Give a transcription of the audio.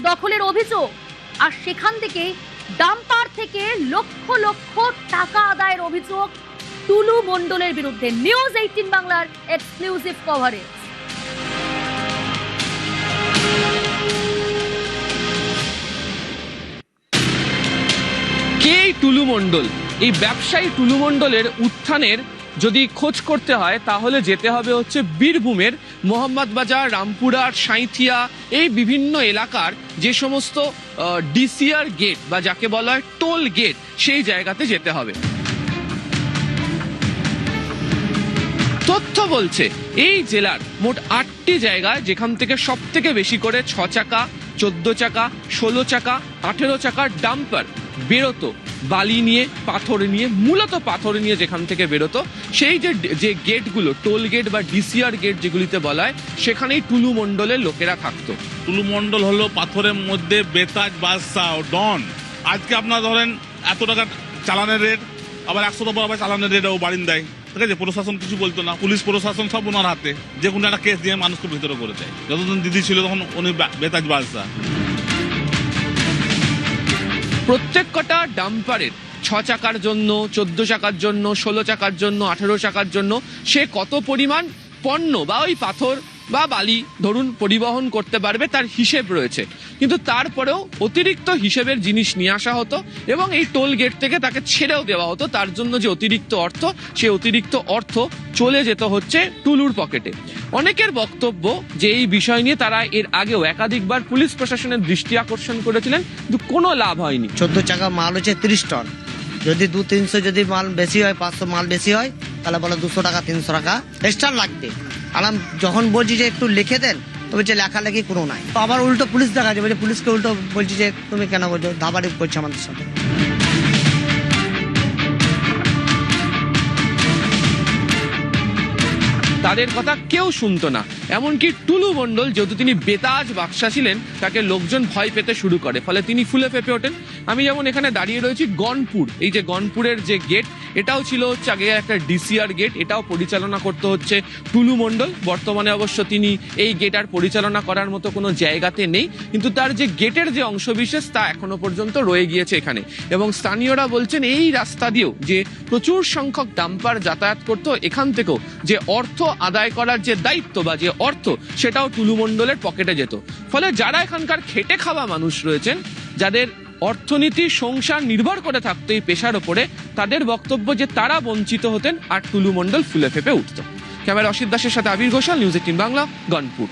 দখলের অভিযোগ, আর সেখান থেকে ডাম্পার থেকে লক্ষ লক্ষ টাকা আদায়ের অভিযোগ টুলু মণ্ডলের বিরুদ্ধে। নিউজ 18 বাংলার এক্সক্লুসিভ কভারেজ। কে টুলু মণ্ডল? এই ব্যবসায়ী টুলু মণ্ডলের উত্থানের যদি খোঁজ করতে হয় তাহলে যেতে হবে হচ্ছে বীরভূমের মোহাম্মদবাজার, রামপুরহাট, সাঁইথিয়া এই বিভিন্ন এলাকার যে সমস্ত ডিসিআর গেট বা যাকে বলা হয় টোল গেট, সেই জায়গাতে যেতে হবে। তথ্য বলছে এই জেলার মোট 8টি জায়গায় যেখান থেকে সব থেকে বেশি করে 6 চাকা, 14 চাকা, 16 চাকা, 18 চাকার ডাম্পার বেরোতো বালি নিয়ে, পাথর নিয়ে, মূলত পাথর নিয়ে যেখান থেকে বেরোতো, সেই যে গেটগুলো টোল গেট বা ডিসিআর গেট যেগুলিতে বলা হয়, সেখানেই টুলু মণ্ডলের লোকেরা থাকতো। টুলু মণ্ডল হলো পাথরের মধ্যে বেতাজ, বাদশাহ, ডন। আজকে আপনার ধরেন এত টাকা চালানের রেট, আবার 100 টাকা আবার চালানের রেট ও বাড়িয়ে দেয়, ঠিক আছে? প্রশাসন কিছু বলতো না, পুলিশ প্রশাসন সব ওনার হাতে, যে কোনো একটা কেস দিয়ে মানুষকে ভিতরে করে দেয়। যতদিন দিদি ছিল তখন উনি বেতাজ, বাদশাহ। প্রত্যেক কটা ডাম্পারের 6 চাকার জন্য, 14 চাকার জন্য, 16 চাকার জন্য, 18 চাকার জন্য সে কত পরিমাণ পণ্য বা ওই পাথর বা বালি ধরুন পরিবহন করতে পারবে তার হিসেব রয়েছে, কিন্তু তারপরেও অতিরিক্ত হিসেবের জিনিস নিয়ে আসা হতো এবং এই টোল গেট থেকে তাকে ছেড়েও দেওয়া হতো। তার জন্য যে অতিরিক্ত অর্থ, সে অতিরিক্ত অর্থ চলে যেত হচ্ছে টুলুর পকেটে। অনেকের বক্তব্য যে এই বিষয় নিয়ে তারা এর আগেও একাধিকবার পুলিশ প্রশাসনের দৃষ্টি আকর্ষণ করেছিলেন, কিন্তু কোনো লাভ হয়নি। 14 চাকা মাল হচ্ছে 30 টন, যদি 200-300 যদি মাল বেশি হয়, 500 মাল বেশি হয়, তাহলে বলে 200 টাকা 300 টাকা এক্সট্রা লাগবে। আলাম যখন বলছি যে একটু লিখে দেন, তো বলছে লেখালেখি কোনো নাই। তো আবার উল্টো পুলিশ দেখা যাবে, পুলিশকে উল্টো বলছি যে তুমি কেন বলছো, ধাবাড়ি করছে আমাদের সাথে। তাদের কথা কেউ শুনতো না, এমনকি টুলু মণ্ডল যেহেতু তিনি বেতাজ বাদশা ছিলেন, তাকে লোকজন ভয় পেতে শুরু করে, ফলে তিনি ফুলে ফেপে ওঠেন। আমি যেমন এখানে দাঁড়িয়ে রয়েছি গনপুর, এই যে গনপুরের যে গেট, এটাও ছিল হচ্ছে আগে একটা ডিসিআর গেট, এটাও পরিচালনা করতে হচ্ছে টুলু মণ্ডল। বর্তমানে অবশ্য তিনি এই গেট আর পরিচালনা করার মতো কোনো জায়গাতে নেই, কিন্তু তার যে গেটের যে অংশবিশেষ তা এখনো পর্যন্ত রয়ে গিয়েছে এখানে। এবং স্থানীয়রা বলছেন এই রাস্তা দিয়েও যে প্রচুর সংখ্যক ডাম্পার যাতায়াত করতো, এখান থেকেও যে অর্থ আদায় করার যে দায়িত্ব বা যে অর্থ, সেটাও টুলু মণ্ডলের পকেটে যেত। ফলে যারা এখানকার খেটে খাওয়া মানুষ রয়েছেন, যাদের অর্থনীতি সংসার নির্ভর করে থাকতো এই পেশার ওপরে, তাদের বক্তব্য যে তারা বঞ্চিত হতেন আর টুলু মণ্ডল ফুলে ফেপে উঠত। ক্যামেরা অসিত দাসের সাথে আবির ঘোষাল, নিউজ 18 বাংলা, গনপুর।